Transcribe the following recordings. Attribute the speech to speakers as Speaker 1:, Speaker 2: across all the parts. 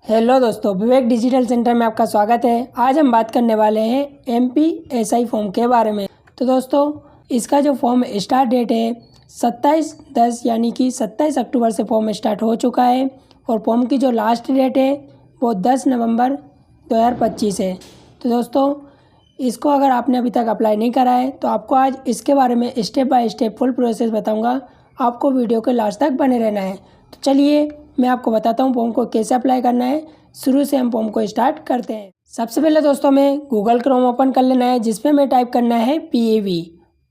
Speaker 1: Hello दोस्तों, विवेक digital centre में आपका स्वागत है। आज हम बात करने वाले हैं MPSI फॉर्म के बारे में। तो दोस्तों, इसका जो फॉर्म स्टार्ट डेट है 27/10 यानी कि 27 अक्टूबर से फॉर्म स्टार्ट हो चुका है और फॉर्म की जो लास्ट डेट है वो 10 नवंबर 2025 है। तो दोस्तों, इसको अगर आपने अभी तक अप्लाई नहीं करा है तो आपको आज इसके बारे में step by step full process बताऊँगा। आपको वीडियो के लास्ट तक बने रहना है। तो चलिए मैं आपको बताता हूँ फॉर्म को कैसे अप्लाई करना है। शुरू से हम फॉर्म को स्टार्ट करते हैं। सबसे पहले दोस्तों हमें गूगल क्रोम ओपन कर लेना है, जिसपे हमें टाइप करना है PAV।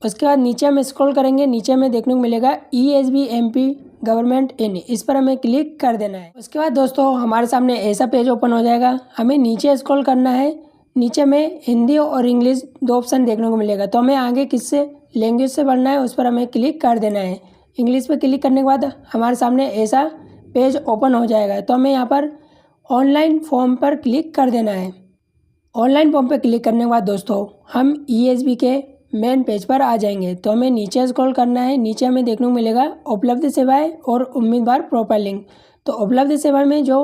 Speaker 1: उसके बाद नीचे हम स्क्रॉल करेंगे, नीचे हमें देखने को मिलेगा ESB MP गवर्नमेंट इन, इस पर हमें क्लिक कर देना है। उसके बाद दोस्तों हमारे सामने ऐसा पेज ओपन हो जाएगा। हमें नीचे स्क्रॉल करना है, नीचे में हिंदी और इंग्लिश 2 ऑप्शन देखने को मिलेगा। तो हमें आगे किससे लैंग्वेज से बढ़ना है उस पर हमें क्लिक कर देना है। इंग्लिश पे क्लिक करने के बाद हमारे सामने ऐसा पेज ओपन हो जाएगा। तो हमें यहाँ पर ऑनलाइन फॉर्म पर क्लिक कर देना है। ऑनलाइन फॉर्म पर क्लिक करने के बाद दोस्तों हम ESB के मेन पेज पर आ जाएंगे। तो हमें नीचे स्क्रॉल करना है, नीचे हमें देखने को मिलेगा उपलब्ध सेवाएं और उम्मीदवार प्रोफाइलिंग। तो उपलब्ध सेवाएं में जो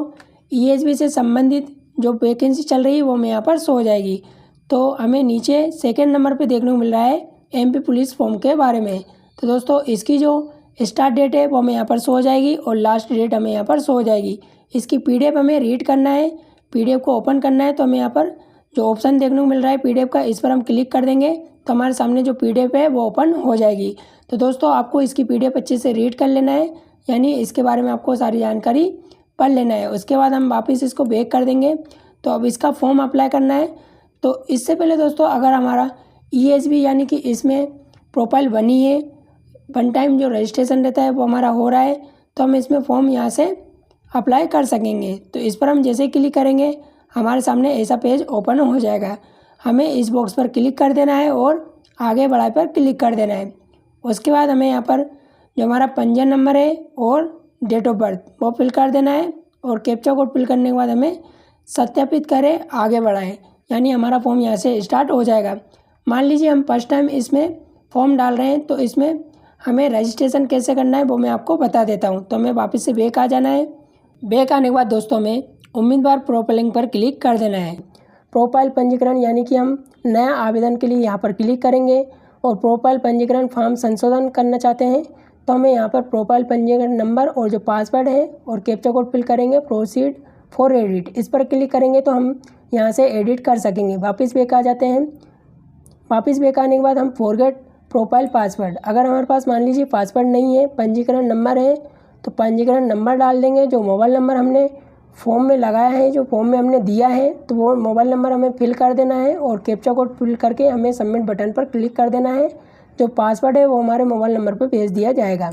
Speaker 1: ESB से संबंधित जो वैकेंसी चल रही है वो हमें यहाँ पर शो हो जाएगी। तो हमें नीचे सेकेंड नंबर पर देखने को मिल रहा है MP पुलिस फॉर्म के बारे में। तो दोस्तों इसकी जो स्टार्ट डेट है वो हमें यहाँ पर शो हो जाएगी और लास्ट डेट हमें यहाँ पर शो हो जाएगी। इसकी PDF हमें रीड करना है, PDF को ओपन करना है। तो हमें यहाँ पर जो ऑप्शन देखने को मिल रहा है PDF का, इस पर हम क्लिक कर देंगे तो हमारे सामने जो PDF है वो ओपन हो जाएगी। तो दोस्तों आपको इसकी PDF अच्छे से रीड कर लेना है, यानी इसके बारे में आपको सारी जानकारी पढ़ लेना है। उसके बाद हम वापस इसको बैक कर देंगे। तो अब इसका फॉर्म अप्लाई करना है। तो इससे पहले दोस्तों अगर हमारा ESB यानी कि इसमें प्रोफाइल बनी है, वन टाइम जो रजिस्ट्रेशन रहता है वो हमारा हो रहा है, तो हम इसमें फॉर्म यहाँ से अप्लाई कर सकेंगे। तो इस पर हम जैसे ही क्लिक करेंगे हमारे सामने ऐसा पेज ओपन हो जाएगा। हमें इस बॉक्स पर क्लिक कर देना है और आगे बढ़ाए पर क्लिक कर देना है। उसके बाद हमें यहाँ पर जो हमारा पंजीयन नंबर है और डेट ऑफ बर्थ वो फिल कर देना है और कैप्चा कोड फिल करने के बाद हमें सत्यापित करें, आगे बढ़ाएं, यानी हमारा फॉर्म यहाँ से स्टार्ट हो जाएगा। मान लीजिए हम फर्स्ट टाइम इसमें फॉर्म डाल रहे हैं, तो इसमें हमें रजिस्ट्रेशन कैसे करना है वो मैं आपको बता देता हूँ। तो हमें वापस से बैक आ जाना है। बैक आने के बाद दोस्तों हमें उम्मीदवार प्रोफाइलिंग पर क्लिक कर देना है। प्रोफाइल पंजीकरण यानी कि हम नया आवेदन के लिए यहाँ पर क्लिक करेंगे और प्रोफाइल पंजीकरण फॉर्म संशोधन करना चाहते हैं तो हमें यहाँ पर प्रोफाइल पंजीकरण नंबर और जो पासवर्ड है और कैप्चा कोड फिल करेंगे, प्रोसीड फॉर एडिट, इस पर क्लिक करेंगे तो हम यहाँ से एडिट कर सकेंगे। वापस बैक आ जाते हैं। वापस बैक आने के बाद हम फॉरगेट प्रोफाइल पासवर्ड, अगर हमारे पास मान लीजिए पासवर्ड नहीं है, पंजीकरण नंबर है, तो पंजीकरण नंबर डाल देंगे। जो मोबाइल नंबर हमने फॉर्म में लगाया है, जो फॉर्म में हमने दिया है, तो वो मोबाइल नंबर हमें फिल कर देना है और कैप्चा कोड फिल करके हमें सबमिट बटन पर क्लिक कर देना है। जो पासवर्ड है वो हमारे मोबाइल नंबर पर भेज दिया जाएगा।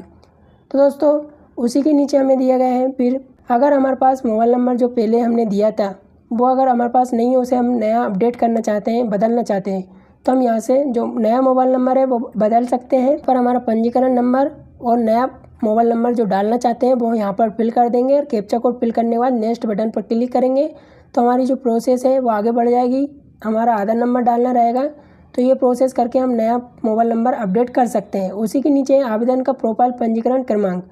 Speaker 1: तो दोस्तों उसी के नीचे हमें दिया गया है। फिर अगर हमारे पास मोबाइल नंबर जो पहले हमने दिया था वो अगर हमारे पास नहीं है, उसे हम नया अपडेट करना चाहते हैं, बदलना चाहते हैं, तो हम यहाँ से जो नया मोबाइल नंबर है वो बदल सकते हैं। पर हमारा पंजीकरण नंबर और नया मोबाइल नंबर जो डालना चाहते हैं वो यहाँ पर फिल कर देंगे और कैप्चा कोड फिल करने के बाद नेक्स्ट बटन पर क्लिक करेंगे तो हमारी जो प्रोसेस है वो आगे बढ़ जाएगी। हमारा आधार नंबर डालना रहेगा, तो ये प्रोसेस करके हम नया मोबाइल नंबर अपडेट कर सकते हैं। उसी के नीचे आवेदन का प्रोफाइल पंजीकरण क्रमांक,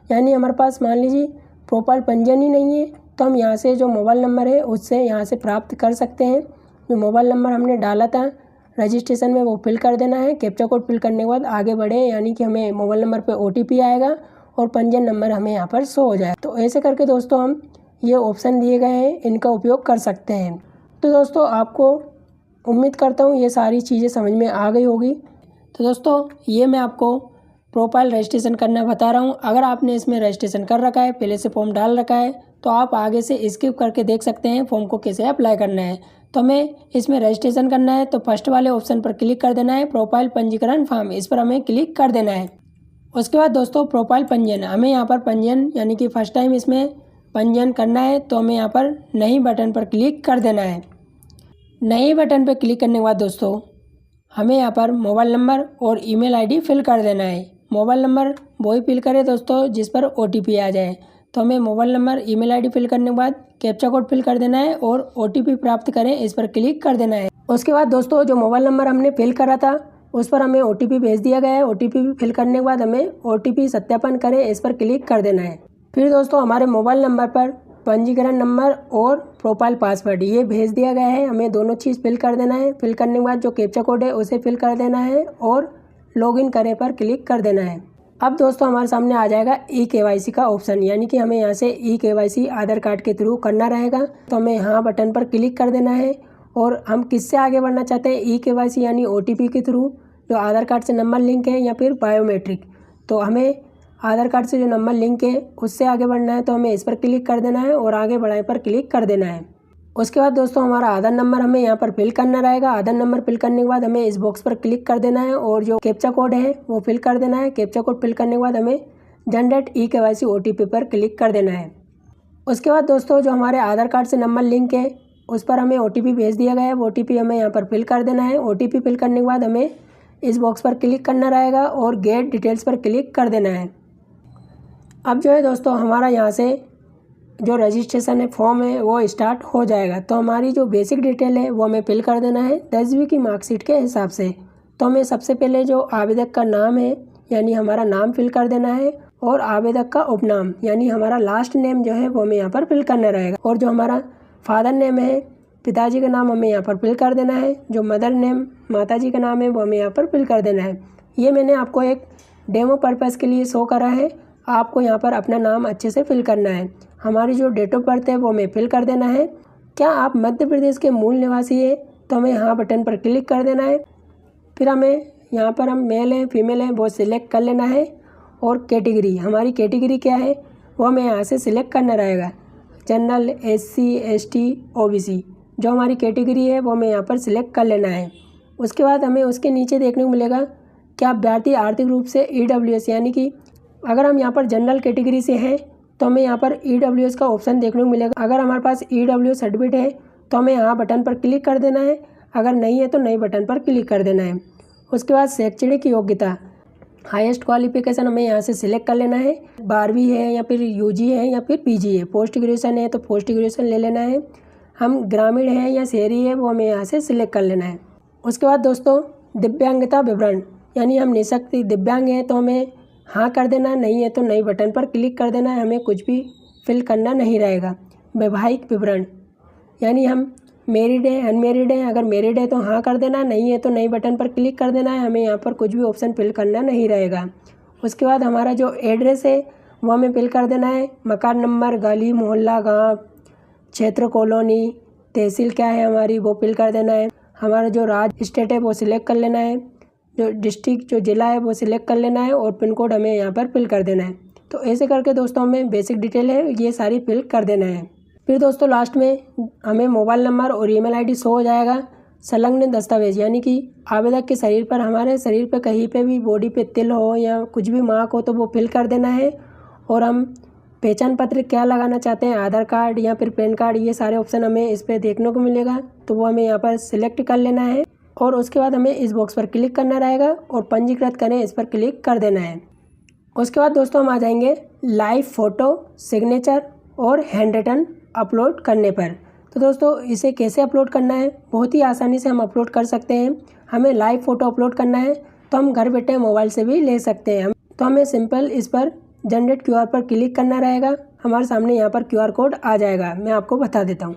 Speaker 1: यानी हमारे पास मान लीजिए प्रोफाइल पंजीयन ही नहीं है तो हम यहाँ से जो मोबाइल नंबर है उससे यहाँ से प्राप्त कर सकते हैं। जो मोबाइल नंबर हमने डाला था रजिस्ट्रेशन में वो फिल कर देना है। कैप्चा कोड फिल करने के बाद आगे बढ़े, यानी कि हमें मोबाइल नंबर पे OTP आएगा और पंजीयन नंबर हमें यहाँ पर शो हो जाए। तो ऐसे करके दोस्तों हम ये ऑप्शन दिए गए हैं, इनका उपयोग कर सकते हैं। तो दोस्तों आपको उम्मीद करता हूँ ये सारी चीज़ें समझ में आ गई होगी। तो दोस्तों ये मैं आपको प्रोफाइल रजिस्ट्रेशन करना बता रहा हूँ। अगर आपने इसमें रजिस्ट्रेशन कर रखा है, पहले से फॉर्म डाल रखा है, तो आप आगे से स्किप करके देख सकते हैं फॉर्म को कैसे अप्लाई करना है। तो हमें इसमें रजिस्ट्रेशन करना है तो फर्स्ट वाले ऑप्शन पर क्लिक कर देना है, प्रोफाइल पंजीकरण फॉर्म, इस पर हमें क्लिक कर देना है। उसके बाद दोस्तों प्रोफाइल पंजीयन, हमें यहाँ पर पंजीयन यानी कि फर्स्ट टाइम इसमें पंजीयन करना है तो हमें यहाँ पर नई बटन पर क्लिक कर देना है। नई बटन पर क्लिक करने के बाद दोस्तों हमें यहाँ पर मोबाइल नंबर और ईमेल ID फिल कर देना है। मोबाइल नंबर वही फिल करें दोस्तों जिस पर OTP आ जाए। तो हमें mobile number email ID fill करने के बाद कैप्चा कोड फिल कर देना है और OTP प्राप्त करें, इस पर क्लिक कर देना है। उसके बाद दोस्तों जो मोबाइल नंबर हमने फिल करा था उस पर हमें OTP भेज दिया गया है। OTP फिल करने के बाद हमें OTP सत्यापन करें, इस पर क्लिक कर देना है। फिर दोस्तों हमारे मोबाइल नंबर पर पंजीकरण नंबर और प्रोफाइल पासवर्ड ये भेज दिया गया है। हमें दोनों चीज़ फिल कर देना है। फिल करने के बाद जो कैप्चा कोड है उसे फिल कर देना है और लॉगिन करे पर क्लिक कर देना है। अब दोस्तों हमारे सामने आ जाएगा ई-KYC का ऑप्शन, यानी कि हमें यहाँ से ई-KYC आधार कार्ड के थ्रू करना रहेगा। तो हमें यहाँ बटन पर क्लिक कर देना है और हम किससे आगे बढ़ना चाहते हैं, ई-KYC यानी OTP के थ्रू, जो आधार कार्ड से नंबर लिंक है, या फिर बायोमेट्रिक। तो हमें आधार कार्ड से जो नंबर लिंक है उससे आगे बढ़ना है, तो हमें इस पर क्लिक कर देना है और आगे बढ़ाए पर क्लिक कर देना है। उसके बाद दोस्तों हमारा आधार नंबर हमें यहाँ पर फिल करना रहेगा। आधार नंबर फिल करने के बाद हमें इस बॉक्स पर क्लिक कर देना है और जो कैप्चा कोड है वो फिल कर देना है। कैप्चा कोड फिल करने के बाद हमें जनरेट ई-KYC OTP पर क्लिक कर देना है। उसके बाद दोस्तों जो हमारे आधार कार्ड से नंबर लिंक है उस पर हमें OTP भेज दिया गया है, वो OTP हमें यहाँ पर फिल कर देना है। OTP फिल करने के बाद हमें इस बॉक्स पर क्लिक करना रहेगा और गेट डिटेल्स पर क्लिक कर देना है। अब जो है दोस्तों हमारा यहाँ से जो रजिस्ट्रेशन है फॉर्म है वो स्टार्ट हो जाएगा। तो हमारी जो बेसिक डिटेल है वो हमें फिल कर देना है 10वीं की मार्कशीट के हिसाब से। तो हमें सबसे पहले जो आवेदक का नाम है यानी हमारा नाम फिल कर देना है और आवेदक का उपनाम यानी हमारा लास्ट नेम जो है वो हमें यहाँ पर फिल करना रहेगा। और जो हमारा फादर नेम है, पिताजी का नाम हमें यहाँ पर फिल कर देना है। जो मदर नेम, माताजी का नाम है वो हमें यहाँ पर फिल कर देना है। ये मैंने आपको एक डेमो पर्पज़ के लिए शो करा है, आपको यहाँ पर अपना नाम अच्छे से फिल करना है। हमारी जो डेट ऑफ बर्थ है वो हमें फिल कर देना है। क्या आप मध्य प्रदेश के मूल निवासी हैं तो हमें यहाँ बटन पर क्लिक कर देना है। फिर हमें यहाँ पर हम मेल हैं फीमेल हैं वो सिलेक्ट कर लेना है और कैटेगरी, हमारी कैटेगरी क्या है वो हमें यहाँ से सिलेक्ट करना रहेगा। जनरल, SC, ST, OBC जो हमारी कैटेगरी है वो हमें यहाँ पर सिलेक्ट कर लेना है। उसके बाद हमें उसके नीचे देखने को मिलेगा क्या अभ्यर्थी आर्थिक रूप से EWS, यानी कि अगर हम यहाँ पर जनरल कैटेगरी से हैं तो हमें यहाँ पर EWS का ऑप्शन देखने को मिलेगा। अगर हमारे पास EWS सर्टिफिकेट है तो हमें यहाँ बटन पर क्लिक कर देना है, अगर नहीं है तो नई बटन पर क्लिक कर देना है। उसके बाद शैक्षणिक योग्यता, हाईएस्ट क्वालिफिकेशन हमें यहाँ से सिलेक्ट कर लेना है। 12वीं है या फिर UG है या फिर PG है। पोस्ट ग्रेजुएशन है तो पोस्ट ग्रेजुएशन ले लेना है। हम ग्रामीण है या शहरी है वो हमें यहाँ से सिलेक्ट कर लेना है। उसके बाद दोस्तों दिव्यांगता विवरण, यानी हम निःशक्त दिव्यांग हैं तो हमें हाँ कर देना, नहीं है तो नई बटन पर क्लिक कर देना है, हमें कुछ भी फिल करना नहीं रहेगा। वैवाहिक विवरण, यानी हम मैरिड है अनमेरिड है, अगर मैरिड है तो हाँ कर देना, नहीं है तो नई बटन पर क्लिक कर देना है, हमें यहाँ पर कुछ भी ऑप्शन फिल करना नहीं रहेगा। उसके बाद हमारा जो एड्रेस है वो हमें फिल कर देना है। मकान नंबर, गली, मोहल्ला, गाँव, क्षेत्र, कॉलोनी, तहसील क्या है हमारी वो फिल कर देना है। हमारा जो राज्य स्टेट है वो सिलेक्ट कर लेना है। जो डिस्ट्रिक्ट जो ज़िला है वो सिलेक्ट कर लेना है और पिन कोड हमें यहाँ पर फिल कर देना है। तो ऐसे करके दोस्तों हमें बेसिक डिटेल है ये सारी फिल कर देना है। फिर दोस्तों लास्ट में हमें मोबाइल नंबर और ईमेल ID शो हो जाएगा। संलग्न दस्तावेज, यानी कि आवेदक के शरीर पर, हमारे शरीर पर कहीं पे भी बॉडी पे तिल हो या कुछ भी मार्क हो तो वो फिल कर देना है। और हम पहचान पत्र क्या लगाना चाहते हैं, आधार कार्ड या फिर पैन कार्ड, ये सारे ऑप्शन हमें इस पर देखने को मिलेगा, तो वो हमें यहाँ पर सिलेक्ट कर लेना है। और उसके बाद हमें इस बॉक्स पर क्लिक करना रहेगा और पंजीकृत करें इस पर क्लिक कर देना है। उसके बाद दोस्तों हम आ जाएंगे लाइव फ़ोटो, सिग्नेचर और हैंड रिटन अपलोड करने पर। तो दोस्तों इसे कैसे अपलोड करना है, बहुत ही आसानी से हम अपलोड कर सकते हैं। हमें लाइव फ़ोटो अपलोड करना है तो हम घर बैठे मोबाइल से भी ले सकते हैं। तो हमें सिंपल इस पर जनरेट QR पर क्लिक करना रहेगा। हमारे सामने यहाँ पर QR कोड आ जाएगा, मैं आपको बता देता हूँ।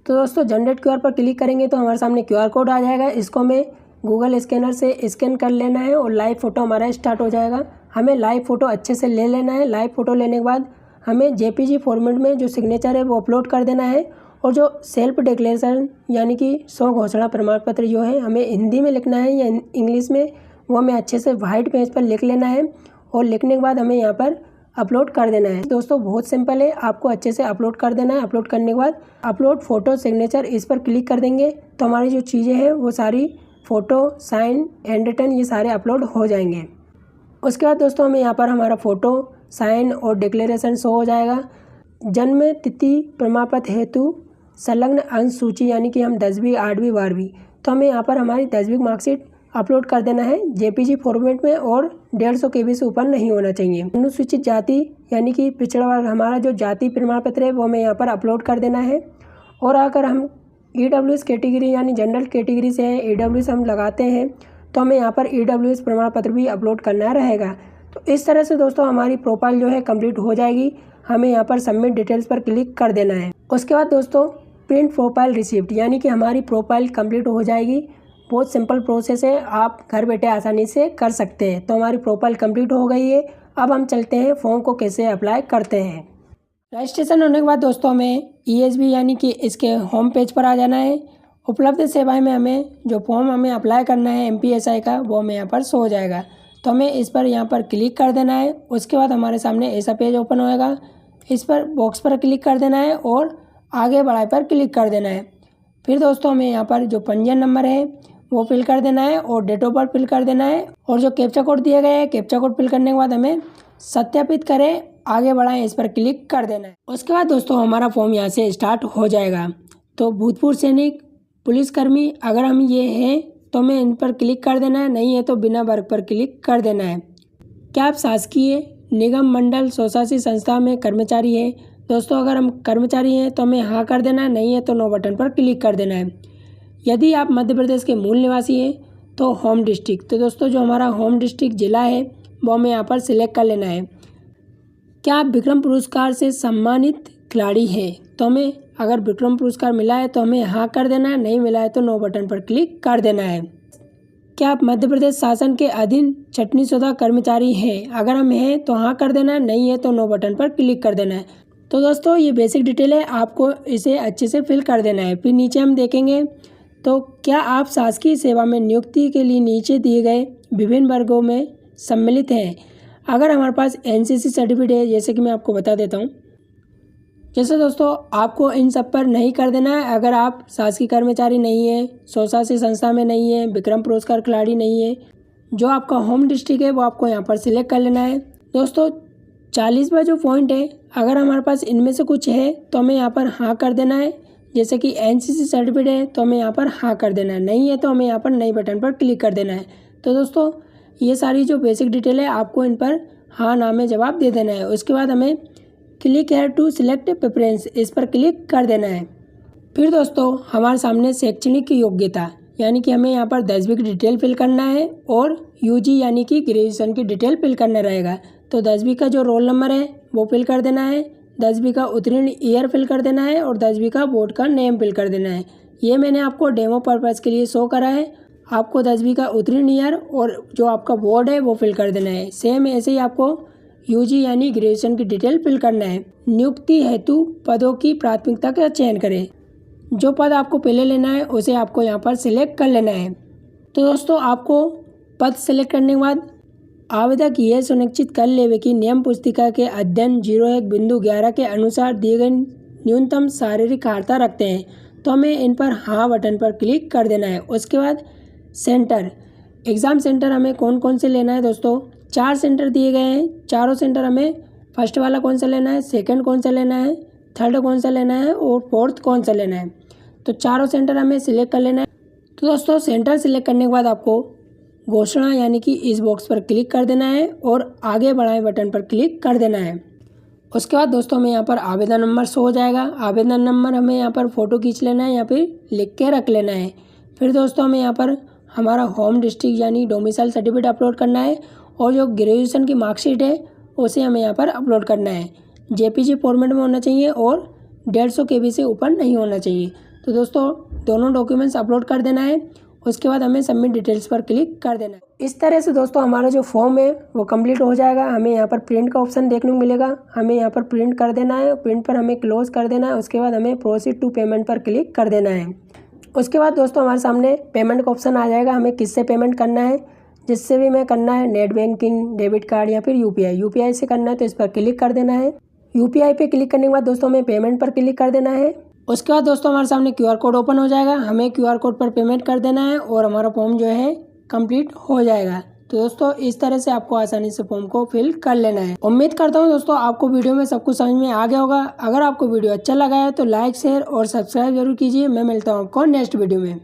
Speaker 1: तो दोस्तों जनरेट QR पर क्लिक करेंगे तो हमारे सामने QR कोड आ जाएगा। इसको हमें गूगल स्कैनर से स्कैन कर लेना है और लाइव फ़ोटो हमारा स्टार्ट हो जाएगा। हमें लाइव फ़ोटो अच्छे से ले लेना है। लाइव फ़ोटो लेने के बाद हमें JPG फॉर्मेट में जो सिग्नेचर है वो अपलोड कर देना है। और जो सेल्फ डिक्लेरेशन यानी कि स्व घोषणा प्रमाण पत्र जो है हमें हिंदी में लिखना है या इंग्लिश में, वो हमें अच्छे से वाइट पेज पर लिख लेना है। और लिखने के बाद हमें यहाँ पर अपलोड कर देना है। दोस्तों बहुत सिंपल है, आपको अच्छे से अपलोड कर देना है। अपलोड करने के बाद अपलोड फ़ोटो सिग्नेचर इस पर क्लिक कर देंगे तो हमारी जो चीज़ें हैं वो सारी फ़ोटो, साइन, हैंड रिटन ये सारे अपलोड हो जाएंगे। उसके बाद दोस्तों हमें यहाँ पर हमारा फ़ोटो, साइन और डिक्लेरेशन शो हो जाएगा। जन्म तिथि प्रमाण पत्र हेतु संलग्न अंक सूची, यानी कि हम 10वीं, 8वीं, 12वीं, तो हमें यहाँ पर हमारी 10वीं मार्कशीट अपलोड कर देना है JPG फॉर्मेट में और 150 KB से ऊपर नहीं होना चाहिए। अनुसूचित जाति यानी कि पिछड़ा वर्ग, हमारा जो जाति प्रमाण पत्र है वो हमें यहाँ पर अपलोड कर देना है। और अगर हम EWS कैटेगरी यानी जनरल कैटेगरी से हैं, EWS हम लगाते हैं तो हमें यहाँ पर EWS प्रमाण पत्र भी अपलोड करना रहेगा। तो इस तरह से दोस्तों हमारी प्रोफाइल जो है कंप्लीट हो जाएगी। हमें यहाँ पर सबमिट डिटेल्स पर क्लिक कर देना है। उसके बाद दोस्तों प्रिंट प्रोफाइल रिसिप्ट यानी कि हमारी प्रोफाइल कंप्लीट हो जाएगी। बहुत सिंपल प्रोसेस है, आप घर बैठे आसानी से कर सकते हैं। तो हमारी प्रोफाइल कंप्लीट हो गई है। अब हम चलते हैं फॉर्म को कैसे अप्लाई करते हैं। रजिस्ट्रेशन होने के बाद दोस्तों हमें ESB यानी कि इसके होम पेज पर आ जाना है। उपलब्ध सेवाएं में हमें जो फॉर्म हमें अप्लाई करना है MPSI का वो हमें यहाँ पर शो हो जाएगा। तो हमें इस पर यहाँ पर क्लिक कर देना है। उसके बाद हमारे सामने ऐसा पेज ओपन होएगा। इस पर बॉक्स पर क्लिक कर देना है और आगे बढ़ाए पर क्लिक कर देना है। फिर दोस्तों हमें यहाँ पर जो पंजीयन नंबर है वो फिल कर देना है और डेट ऑफ बर्थ फिल कर देना है और जो कैप्चा कोड दिया गया है कैप्चा कोड फिल करने के बाद हमें सत्यापित करें, आगे बढ़ाएं, इस पर क्लिक कर देना है। उसके बाद दोस्तों हमारा फॉर्म यहाँ से स्टार्ट हो जाएगा। तो भूतपूर्व सैनिक, पुलिसकर्मी अगर हम ये हैं तो हमें इन पर क्लिक कर देना है, नहीं है तो बिना वर्ग पर क्लिक कर देना है। क्या आप शासकीय निगम मंडल स्वशासी संस्था में कर्मचारी है? दोस्तों अगर हम कर्मचारी हैं तो हमें हाँ कर देना है, नहीं है तो नो बटन पर क्लिक कर देना है। यदि आप मध्य प्रदेश के मूल निवासी हैं तो होम डिस्ट्रिक्ट, तो दोस्तों जो हमारा होम डिस्ट्रिक्ट ज़िला है वो हमें यहाँ पर सिलेक्ट कर लेना है। क्या आप विक्रम पुरस्कार से सम्मानित खिलाड़ी हैं? तो हमें अगर विक्रम पुरस्कार मिला है तो हमें हाँ कर देना है, नहीं मिला है तो नो बटन पर क्लिक कर देना है। क्या आप मध्य प्रदेश शासन के अधीन छटनीशुदा कर्मचारी हैं? अगर हम हैं तो हाँ कर देना है, नहीं है तो नो बटन पर क्लिक कर देना है। तो दोस्तों ये बेसिक डिटेल है, आपको इसे अच्छे से फिल कर देना है। फिर नीचे हम देखेंगे तो क्या आप शासकीय सेवा में नियुक्ति के लिए नीचे दिए गए विभिन्न वर्गों में सम्मिलित हैं? अगर हमारे पास NCC सर्टिफिकेट है, जैसे कि मैं आपको बता देता हूँ, जैसे दोस्तों आपको इन सब पर नहीं कर देना है। अगर आप शासकीय कर्मचारी नहीं है, स्वशासी संस्था में नहीं है, विक्रम पुरस्कार खिलाड़ी नहीं है, जो आपका होम डिस्ट्रिक्ट है वो आपको यहाँ पर सिलेक्ट कर लेना है। दोस्तों 40वां जो पॉइंट है, अगर हमारे पास इनमें से कुछ है तो हमें यहाँ पर हाँ कर देना है। जैसे कि NCC सर्टिफिकेट है तो हमें यहाँ पर हाँ कर देना है, नहीं है तो हमें यहाँ पर नई बटन पर क्लिक कर देना है। तो दोस्तों ये सारी जो बेसिक डिटेल है आपको इन पर हाँ ना में जवाब दे देना है। उसके बाद हमें click here to select preference, इस पर क्लिक कर देना है। फिर दोस्तों हमारे सामने शैक्षणिक योग्यता यानी कि हमें यहाँ पर 10वीं की डिटेल फिल करना है और UG यानी कि ग्रेजुएशन की डिटेल फिल करना रहेगा। तो 10वीं का जो रोल नंबर है वो फिल कर देना है, 10वीं का उत्तीर्ण ईयर फिल कर देना है और 10वीं का बोर्ड का नेम फिल कर देना है। ये मैंने आपको डेमो पर्पज़ के लिए शो करा है। आपको 10वीं का उत्तीर्ण ईयर और जो आपका बोर्ड है वो फिल कर देना है। सेम ऐसे ही आपको UG यानी ग्रेजुएशन की डिटेल फिल करना है। नियुक्ति हेतु पदों की प्राथमिकता का चयन करें। जो पद आपको पहले लेना है उसे आपको यहाँ पर सिलेक्ट कर लेना है। तो दोस्तों आपको पद सिलेक्ट करने के बाद आवेदक यह सुनिश्चित कर लेवे कि नियम पुस्तिका के अध्ययन 01.11 के अनुसार दिए गए न्यूनतम शारीरिक अर्हता रखते हैं। तो हमें इन पर हाँ बटन पर क्लिक कर देना है। उसके बाद सेंटर, एग्ज़ाम सेंटर हमें कौन कौन से लेना है दोस्तों, 4 सेंटर दिए गए हैं। चारों सेंटर हमें फर्स्ट वाला कौन सा लेना है, सेकंड कौन सा लेना है, थर्ड कौन सा लेना है और फोर्थ कौन सा लेना है। तो चारों सेंटर हमें सिलेक्ट कर लेना है। तो दोस्तों सेंटर सिलेक्ट करने के बाद आपको घोषणा यानी कि इस बॉक्स पर क्लिक कर देना है और आगे बढ़ाएं बटन पर क्लिक कर देना है। उसके बाद दोस्तों हमें यहाँ पर आवेदन नंबर शो हो जाएगा। आवेदन नंबर हमें यहाँ पर फ़ोटो खींच लेना है या फिर लिख के रख लेना है। फिर दोस्तों हमें यहाँ पर हमारा होम डिस्ट्रिक्ट यानी डोमिसाइल सर्टिफिकेट अपलोड करना है और जो ग्रेजुएशन की मार्कशीट है उसे हमें यहाँ पर अपलोड करना है। JPG फॉर्मेट में होना चाहिए और 150 KB से ऊपर नहीं होना चाहिए। तो दोस्तों दोनों डॉक्यूमेंट्स अपलोड कर देना है। उसके बाद हमें सबमिट डिटेल्स पर क्लिक कर देना है। इस तरह से दोस्तों हमारा जो फॉर्म है वो कंप्लीट हो जाएगा। हमें यहाँ पर प्रिंट का ऑप्शन देखने को मिलेगा, हमें यहाँ पर प्रिंट कर देना है। प्रिंट पर हमें क्लोज कर देना है। उसके बाद हमें प्रोसीड टू पेमेंट पर क्लिक कर देना है। उसके बाद दोस्तों हमारे सामने पेमेंट का ऑप्शन आ जाएगा। हमें किससे पेमेंट करना है, जिससे भी मैं करना है, नेट बैंकिंग, डेबिट कार्ड या फिर UPI से करना है तो इस पर क्लिक कर देना है। UPI पे क्लिक करने के बाद दोस्तों हमें पेमेंट पर क्लिक कर देना है। उसके बाद दोस्तों हमारे सामने QR कोड ओपन हो जाएगा। हमें QR कोड पर पेमेंट कर देना है और हमारा फॉर्म जो है कंप्लीट हो जाएगा। तो दोस्तों इस तरह से आपको आसानी से फॉर्म को फिल कर लेना है। उम्मीद करता हूँ दोस्तों आपको वीडियो में सब कुछ समझ में आ गया होगा। अगर आपको वीडियो अच्छा लगा है तो लाइक, शेयर और सब्सक्राइब जरूर कीजिए। मैं मिलता हूँ आपको नेक्स्ट वीडियो में।